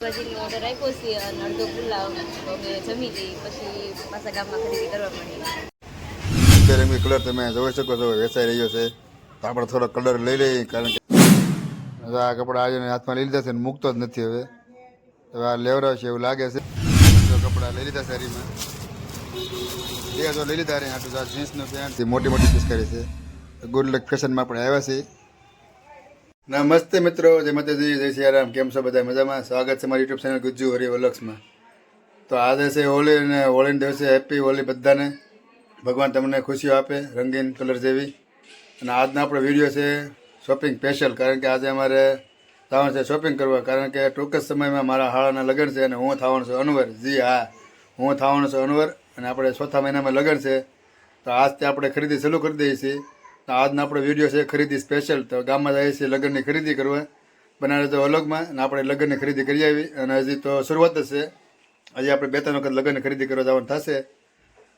ભાજીનો order આપ્યો છે અને અડધો પુલાવ તો અમે જમી લઈ પછી પાછા ગામમાં ખરીદી કરવા માંડી. રંગી કલર તમે જોઈ શકો છો વેચાઈ રહ્યો છે. તો આપણે થોડો કલર લઈ લઈએ કારણ કે આ કપડા આજે હાથમાં લઈ લીધા છે ને મૂકતો જ નથી. હવે આ લેવરાવ છે એવું લાગે છે. તો કપડા લઈ લીધા શેરીમાં લઈ લીધા રે આટલું જીન્સનું પેન્ટ મોટી મોટી પિસ્કારી છે. ગુડ લક ફેશનમાં આપણે આવ્યા છીએ. નમસ્તે મિત્રો, જય માતાજી, જય સિયારામ. કેમ છો બધા? મજામાં? સ્વાગત છે મારી યુટ્યુબ ચેનલ ગુજ્જુ હરી વલક્ષમાં. તો આજે છે હોળી અને હોળીના દિવસે હેપી હોળી બધાને. ભગવાન તમને ખુશીઓ આપે રંગીન કલર જેવી. અને આજનો આપણો વિડીયો છે શોપિંગ સ્પેશિયલ, કારણ કે આજે અમારે થવાનું છે શોપિંગ કરવા. કારણ કે ટૂંક જ સમયમાં મારા હાળાના લગ્ન છે અને હું થવાનું છું અનવર. જી હા, હું થવાનું છું અનવર અને આપણે ચોથા મહિનામાં લગ્ન છે. તો આજથી આપણે ખરીદી ચાલુ કરી દઈએ છીએ. તો આજનો આપણો વિડીયો છે ખરીદી સ્પેશિયલ. તો ગામમાં જઈએ છીએ લગ્નની ખરીદી કરવા બનાવે તો અલગમાં, અને આપણે લગ્નની ખરીદી કરી આવી. અને હજી તો શરૂઆત જ છે, હજી આપણે 2-3 વખત લગ્નની ખરીદી કરવા જવાનું થશે.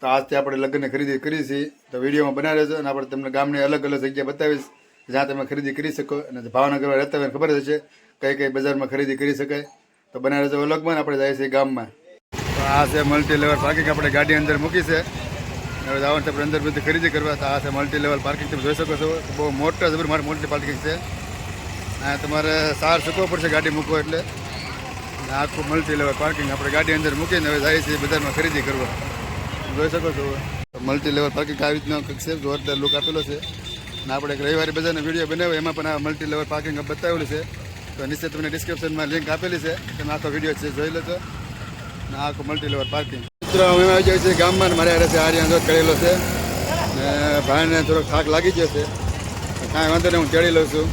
તો આજથી આપણે લગ્નની ખરીદી કરી છીએ. તો વિડીયોમાં બનાવી રહેજો અને આપણે તમને ગામની અલગ અલગ જગ્યા બતાવીશ જ્યાં તમે ખરીદી કરી શકો. અને ભાવનગરમાં રહેતા હોય ખબર જ હશે કઈ કઈ બજારમાં ખરીદી કરી શકાય. તો બનાવી રહેજો અલગમાં. આપણે જઈએ છીએ ગામમાં. તો આ છે મલ્ટી લેવલ પાર્કિંગ. આપણે ગાડી અંદર મૂકી છે. હવે જવાનું આપણે અંદર બધી ખરીદી કરવા. તો આ છે મલ્ટી લેવલ પાર્કિંગ. તમે જોઈ શકો છો બહુ મોટા જબર મારે મોટી પાર્કિંગ છે. આ તમારે સાર ચૂકવવો પડશે ગાડી મૂકવો એટલે. આખું મલ્ટી લેવલ પાર્કિંગ. આપણે ગાડી અંદર મૂકીને હવે જઈએ છીએ બજારમાં ખરીદી કરવા. જોઈ શકો છો મલ્ટી લેવલ પાર્કિંગ આવી રીતનો છે. જોરદાર લુક આપેલો છે. અને આપણે એક રવિવારે બજારનો વિડીયો બનાવ્યો એમાં પણ આ મલ્ટી લેવલ પાર્કિંગ બતાવેલું છે. તો નીચે તમને ડિસ્ક્રિપ્શનમાં લિંક આપેલી છે. તમે આખો વિડીયો છે જોઈ લેજો. અને આખું મલ્ટી લેવલ પાર્કિંગ. મિત્રો અમે આવી જાય છે ગામમાં. મારે હારે છે આર્યન રોજ કરેલો છે ને ભાઈને થોડોક થાક લાગી ગયો છે. કાંઈ વાંધો નહીં, હું તેડી લઉં છું.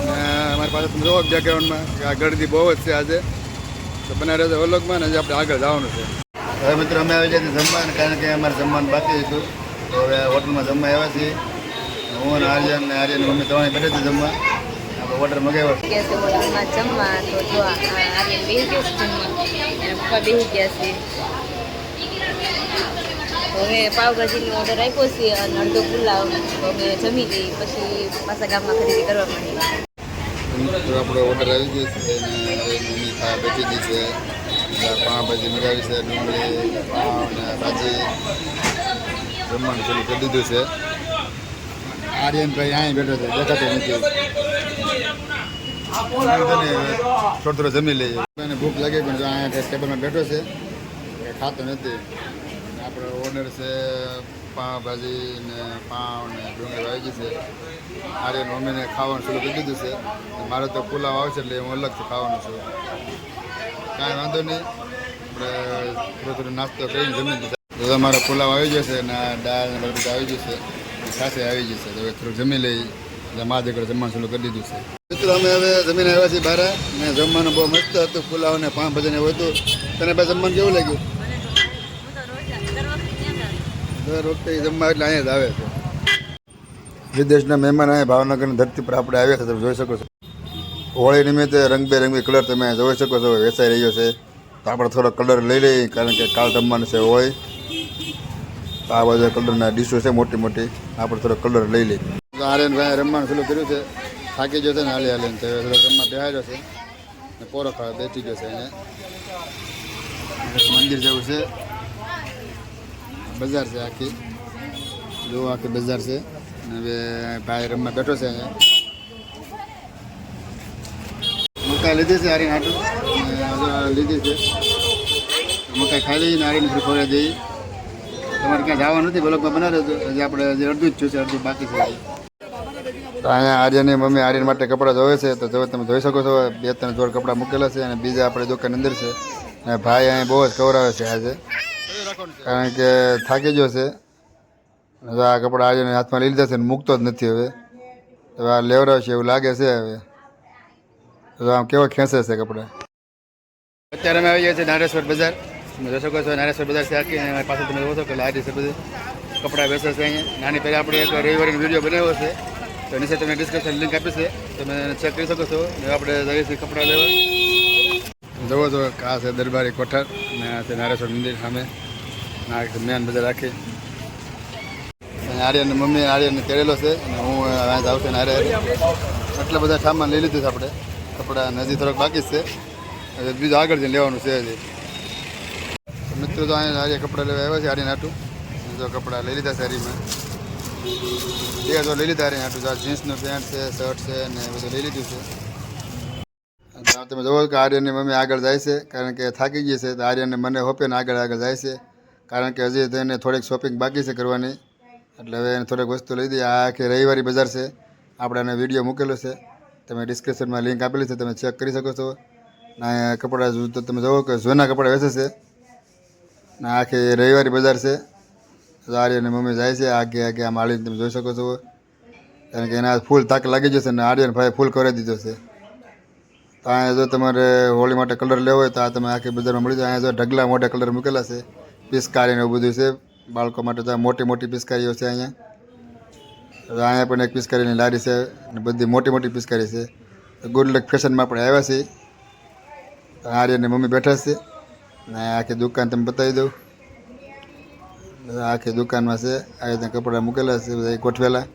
ને અમારી પાસે તમે જોવો બેકગ્રાઉન્ડમાં કે આ ગળદી બહુ જ છે આજે. તો બનાવી રહેજો વલોગમાં ને આપણે આગળ જવાનું છે. હવે મિત્રો અમે આવી જાય જમવાનું, કારણ કે અમારે જમવાનું બાકી હતું. તો હવે હોટલમાં જમવા આવ્યા છીએ. હું અને આર્યન ને આર્યન મમ્મી ત્રણેય બેઠે છે જમવા. આપણે ઓર્ડર મગાવ્યો હોટલમાં જમવા. તો જો આર્યન બેસી ગયો છે જમવા, પપ્પા બેસી ગયા છે. હવે પાવભાજીનો ઓર્ડર આપ્યો છે અને અડધો પુલાવ તો અમે જમી લઈ પછી પાછા ગામમાં ખરીદી કરવા માંડી. આપણો ઓર્ડર આવી ગયો છે અને મમ્મી ખાવા બેઠી ગઈ છે. પાવભાજી મગાવી છે, ડુંગળી પાવ અને ભાજી જમવાનું ચાલુ કરી દીધું છે. આર્યનભાઈ અહીં બેઠો છે, દેખાતો નથી. થોડું થોડું જમી લઈએ. એને ભૂખ લાગે પણ જો અહીંયા ટેબલમાં બેઠો છે, ખાતો નથી. આપણો ઓર્ડર છે પાવભાજી ને પાવ ને ડુંગળી આવી ગઈ છે. આર્યન મમ્મીને ખાવાનું શરૂ કરી દીધું છે. મારે તો પુલાવ આવશે એટલે હું અલગથી ખાવાનું છું. કાંઈ વાંધો નહીં, આપણે થોડો થોડો નાસ્તો કરીને જમી દીધા. તો મારો પુલાવ આવી જશે અને દાળ ને બધું આવી જશે, સાથે આવી જશે. તો હવે થોડુંક જમી લઈ એટલે મા દીકરો જમવાનું શરૂ કરી દીધું છે. મિત્રો અમે હવે જમીને આવ્યા છીએ બહાર. ને જમવાનું બહુ મસ્ત હતું. પુલાવ ને પાવભાજી ને એવું હતું. તને ભાઈ જમવાનું કેવું લાગ્યું? દર વખતે જમવા એટલે અહીંયા જ આવે છે. વિદેશના મહેમાન અહીંયા ભાવનગરની ધરતી પર આપણે આવ્યા છે. તમે જોઈ શકો છો હોળી નિમિત્તે રંગબેરંગી કલર તમે જોઈ શકો છો વેચાઈ રહ્યો છે. તો આપણે થોડો કલર લઈ લઈએ કારણ કે કાલ જમવાનું છે હોળી. તો આ બધા કલરના ડીશો છે મોટી મોટી. આપણે થોડો કલર લઈ લઈએ. તો આર્યનભાઈ રમવાનું ચાલુ કર્યું છે. થાકી ગયો છે ને હાલી હાલીને, તો થોડો રમવા બેહાર્યો છે ને પોરો ખાવા બેઠી ગયો છે. અહીંયા મંદિર જેવું છે, બજાર છે આખી. જો આખી બજાર છે. હવે ભાઈ રમવા બેઠો છે. અહીંયા મકાઈ લીધી છે આરીને આટું લીધી છે. મકાઈ ખાઈ લઈને આરીને ફરી ખોરે દઈ. તમારે ક્યાં જવાનું નથી, બ્લોગમાં બનાવી દેજો. હજી આપણે હજી અડધું જ છું, અડધું બાકી છે. તો અહીંયા આર્યની મમ્મી આર્યન માટે કપડાં જોવે છે. તો જો તમે જોઈ શકો છો 2-3 જોડ કપડાં મૂકેલા છે અને બીજા આપણે દુકાન અંદર છે. અને ભાઈ અહીંયા બહુ જ કવરાવે છે આજે, કારણ કે થાકી ગયો છે. આ કપડાં આર્યને હાથમાં લઈ લીધા છે ને મૂકતો જ નથી. હવે આ લેવરાવ છે એવું લાગે છે. હવે આમ કેવો ખેંચે છે કપડાં. અત્યારે અમે આવી ગયા છીએ નારેશ્વર બજાર. તમે જોઈ શકો છો નારેશ્વર બજાર છે આખી. અને પાછળ તમે જોવો છો કે લારી છે બધી કપડાં વેચે છે અહીંયા. નાની પહેલાં આપણે એક રવિવારનો વિડીયો બનાવ્યો છે. તો નીચે તમને ડિસ્ક્રિપ્શન લિંક આપી છે, તમે ચેક કરી શકો છો. આપણે જઈએ છીએ કપડાં લેવા. જુઓ છો આ છે દરબારી કોઠાર અને આ છે નારેશ્વર મંદિર સામે. આ મેન બજાર રાખી. આર્યન મમ્મી આર્યનને તેડેલો છે અને હું અહીંયા જાઉં છું ને આરે. એટલા બધા સામાન લઈ લીધું છે આપણે. કપડાં હજી થોડોક બાકી જ છે. હવે બીજું આગળ જઈને લેવાનું છે હજી. મિત્રો તો અહીંયા આજે કપડાં લેવા આવ્યા છે આરી નાટું. જો કપડાં લઈ લીધા છે હરીમાં. એ જો લઈ લીધા હરી નાટું. જીન્સનું પેન્ટ છે, શર્ટ છે ને બધું લઈ લીધું છે. તમે જોવો કે આર્યનની મમ્મી આગળ જાય છે કારણ કે થાકી ગઈ છે. તો આર્યનને મને હોપીને આગળ જાય છે કારણ કે હજી તેને થોડીક શોપિંગ બાકી છે કરવાની. એટલે હવે એને થોડીક વસ્તુ લઈ દઈએ. આ આખી રવિવારી બજાર છે. આપણે એને વિડીયો મૂકેલો છે, તમે ડિસ્ક્રિપ્શનમાં લિંક આપેલી છે, તમે ચેક કરી શકો છો. ને કપડાં તો તમે જોવો કે જૂના કપડાં વેચે છે ને આખી રવિવારી બજાર છે. આર્યનની મમ્મી જાય છે આગે આમ હાલીને, તમે જોઈ શકો છો. કારણ કે એના ફૂલ તાક લાગી જશે ને આર્યન ભાઈ ફૂલ કરાવી દીધો છે. તો અહીંયા જો તમારે હોળી માટે કલર લેવો હોય તો આ તમે આખી બજારમાં મળી જાય. અહીંયા જો ઢગલા મોટા કલર મૂકેલા છે, પિચકારીને એવું બધું છે બાળકો માટે. તો મોટી મોટી પિચકારીઓ છે અહીંયા. અહીંયા પણ એક પિચકારીની લારી છે અને બધી મોટી મોટી પિચકારી છે. ગુડ લક ફેશનમાં આપણે આવ્યા છીએ. આર્યનની મમ્મી બેઠા છે ને આખી દુકાન તમે બતાવી દઉં. આખી દુકાનમાં છે આ રીતના કપડાં મૂકેલા છે બધા ગોઠવેલા.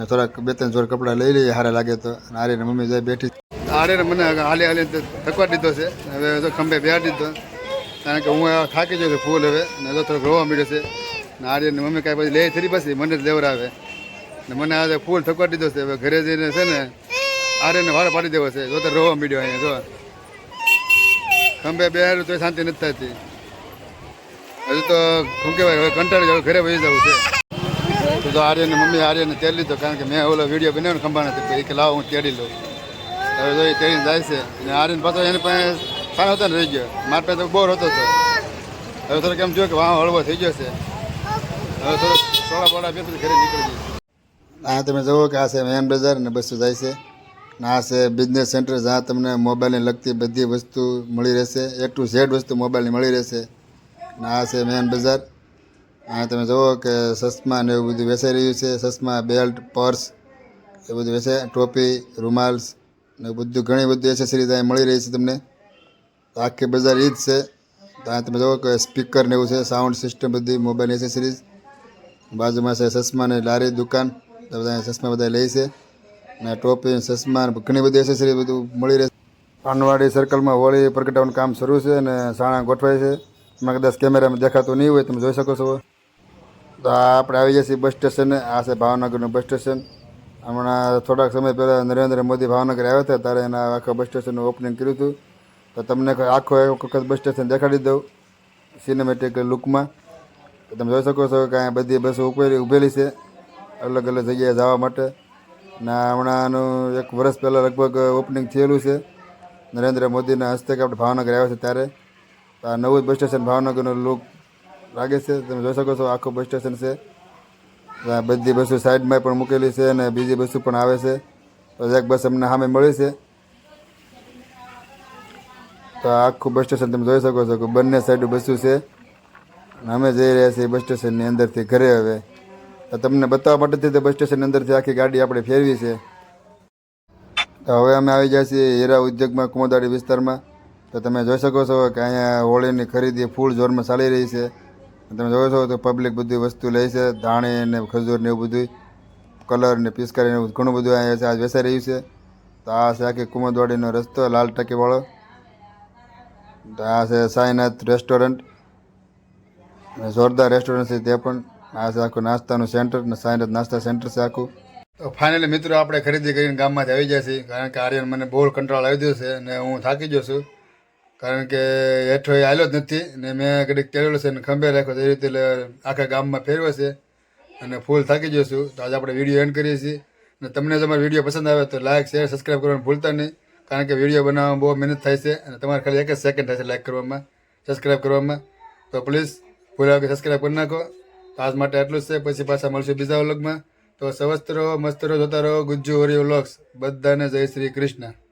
થોડાક 2-3 જોડ કપડાં લઈ લઈએ સારા લાગે તો. આર્યનની મમ્મી જાય બેઠી. આર્યને મને હાલી થકવા દીધો છે. હવે તો ખંભે બેહાડી દીધો કારણ કે હું થાકી ગયો છું ફૂલ. હવે ને તો થોડોક રોવા મળ્યો છે ને આર્યનની મમ્મી કાંઈ પછી લે ફરી પછી મને જ લેવડાવે ને મને આજે ફૂલ થકવા દીધો છે. હવે ઘરે જઈને છે ને આર્યને વાળો પાડી દેવો છે. જો તો રોવા મળ્યો અહીંયા. જો ખંભે બેહાડ્યું તો શાંતિ નથી થતી. હજુ તો શું કહેવાય હવે કંટાળી જાવ, ઘરે વહી જવું છે. તો આર્યની મમ્મી આર્યને તેડી લીધો કારણ કે મેં ઓલો વિડીયો બનાવ્યો ને ખંભા નથી એ કે લાવો હું તેડી લઉં. હવે જો એ તેડીને જાય છે અને આર્યન પાછો એની પાસે ખાનો હતો ને રહી ગયો. મારા પાસે તો બોર હતો તો હવે થોડોક એમ જોયું કે વાહ હળવો થઈ ગયો છે. હવે થોડોક સોળા બે ઘરે નીકળી ગઈ. આ તમે જુઓ કે આ છે મેન બજાર અને બસો જાય છે. આ છે બિઝનેસ સેન્ટર જ્યાં તમને મોબાઈલને લગતી બધી વસ્તુ મળી રહેશે. A to Z વસ્તુ મોબાઈલની મળી રહેશે. અને આ છે મેન બજાર. અહીંયા તમે જુઓ કે ચશ્મા ને એવું બધું વેચાઈ રહ્યું છે. ચશ્મા, બેલ્ટ, પર્સ એ બધું વેચાય. ટોપી, રૂમાલ્સ ને બધું ઘણી બધી એસેસરીઝ અહીંયા મળી રહી છે તમને. તો આખી બજાર એ જ છે. તો અહીંયા તમે જુઓ કે સ્પીકર ને એવું છે, સાઉન્ડ સિસ્ટમ બધી મોબાઈલ એસેસરીઝ. બાજુમાં છે ચશ્માની લારી દુકાન. તો બધા ચશ્મા બધા લે છે ને ટોપી, ચશ્મા ઘણી બધી એસેસરી બધું મળી રહે છે. પાનવાડી સર્કલમાં હોળી પ્રગટાવવાનું કામ શરૂ છે અને સાણા ગોઠવાય છે. એમાં કદાચ કેમેરામાં દેખાતું નહીં હોય, તમે જોઈ શકો છો. તો આપણે આવી જઈએ છીએ બસ સ્ટેશને. આ છે ભાવનગરનું બસ સ્ટેશન. હમણાં થોડાક સમય પહેલાં નરેન્દ્ર મોદી ભાવનગર આવ્યા હતા ત્યારે એના આખા બસ સ્ટેશનનું ઓપનિંગ કર્યું હતું. તો તમને આખો એક વખત બસ સ્ટેશન દેખાડી દઉં સિનેમેટિક લુકમાં. તો તમે જોઈ શકો છો કે અહીંયા બધી બસો ઊભેલી છે અલગ અલગ જગ્યાએ જવા માટે. ને હમણાંનું 1 વર્ષ પહેલાં લગભગ ઓપનિંગ થયેલું છે નરેન્દ્ર મોદીના હસ્તે આપણે ભાવનગર આવ્યા છે ત્યારે. તો આ નવું બસ સ્ટેશન ભાવનગરનું લુક લાગે છે. તમે જોઈ શકો છો આખું બસ સ્ટેશન છે. બધી બસો સાઈડમાં પણ મૂકેલી છે અને બીજી બસો પણ આવે છે. તો એક બસ અમને સામે મળી છે. તો આખું બસ સ્ટેશન તમે જોઈ શકો છો કે બંને સાઈડ બસો છે. અમે જઈ રહ્યા છીએ બસ સ્ટેશનની અંદરથી ઘરે. હવે તો તમને બતાવવા માટેથી તો બસ સ્ટેશનની અંદરથી આખી ગાડી આપણે ફેરવી છે. તો હવે અમે આવી ગયા છીએ હીરા ઉદ્યોગમાં કુમોદાડી વિસ્તારમાં. તો તમે જોઈ શકો છો કે અહીંયા હોળીની ખરીદી ફૂલ જોરમાં ચાલી રહી છે. તમે જોવો છો તો પબ્લિક બધી વસ્તુ લે છે, ધાણી ને ખજૂર ને એવું બધું, કલર ને પિચકારી ને ઘણું બધું અહીંયા આજ વેચાઈ રહ્યું છે. તો આ છે આખી કુમોદવાડીનો રસ્તો લાલ ટાંકીવાળો. તો આ છે સાઈનાથ રેસ્ટોરન્ટ, જોરદાર રેસ્ટોરન્ટ છે તે પણ. આ છે આખું નાસ્તાનું સેન્ટર ને સાઈનાથ નાસ્તા સેન્ટર છે આખું. તો ફાઇનલી મિત્રો આપણે ખરીદી કરીને ગામમાંથી આવી જાય છીએ કારણ કે આર્યન મને બહુ કંટ્રોલ આવી ગયો છે અને હું થાકી ગયો છું કારણ કે હેઠો એ આવેલો જ નથી ને મેં ઘડીક તેડેલો છે અને ખંભે રાખ્યો એ રીતે આખા ગામમાં ફેરવ્યો છે અને ફૂલ થાકી ગયો છું. તો આજે આપણે વિડીયો એન્ડ કરીએ છીએ. અને તમને જો અમારો વિડીયો પસંદ આવે તો લાઇક, શેર, સબસ્ક્રાઈબ કરવાનું ભૂલતા નહીં કારણ કે વિડીયો બનાવવામાં બહુ મહેનત થાય છે અને તમારે ખાલી 1 જ સેકન્ડ થાય છે લાઇક કરવામાં, સબસ્ક્રાઈબ કરવામાં. તો પ્લીઝ ભૂલ્યા વગર સબસ્ક્રાઈબ કરી નાખો. તો આજ માટે આટલું જ છે. પછી પાછા મળશું બીજા વ્લોગમાં. તો સ્વસ્થ રહો, મસ્ત રહો, જોતા રહો ગુજ્જુ હોરી વ્લોગ્સ. બધાને જય શ્રી કૃષ્ણ.